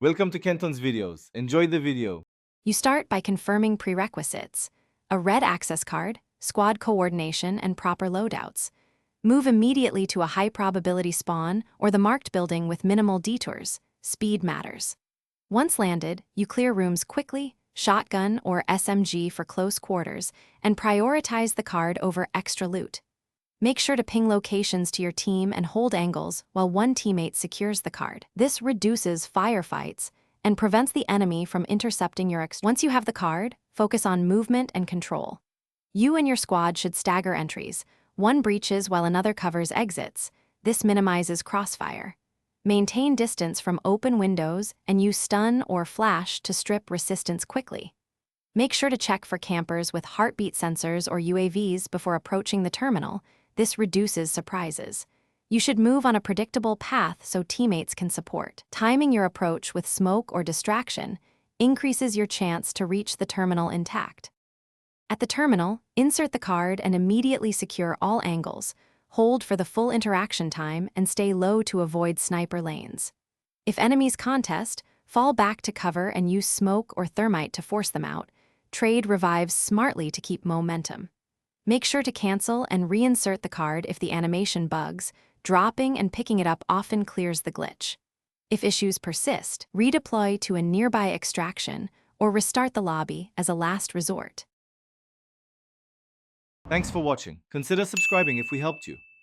Welcome to Kenton's videos. Enjoy the video. You start by confirming prerequisites: a red access card, squad coordination, and proper loadouts. Move immediately to a high-probability spawn or the marked building with minimal detours. Speed matters. Once landed, you clear rooms quickly, shotgun or SMG for close quarters, and prioritize the card over extra loot. Make sure to ping locations to your team and hold angles while one teammate secures the card. This reduces firefights and prevents the enemy from intercepting your Once you have the card, focus on movement and control. You and your squad should stagger entries. One breaches while another covers exits. This minimizes crossfire. Maintain distance from open windows and use stun or flash to strip resistance quickly. Make sure to check for campers with heartbeat sensors or UAVs before approaching the terminal. This reduces surprises. You should move on a predictable path so teammates can support. Timing your approach with smoke or distraction increases your chance to reach the terminal intact. At the terminal, insert the card and immediately secure all angles. Hold for the full interaction time and stay low to avoid sniper lanes. If enemies contest, fall back to cover and use smoke or thermite to force them out. Trade revives smartly to keep momentum. Make sure to cancel and reinsert the card if the animation bugs. Dropping and picking it up often clears the glitch. If issues persist, redeploy to a nearby extraction or restart the lobby as a last resort. Thanks for watching. Consider subscribing if we helped you.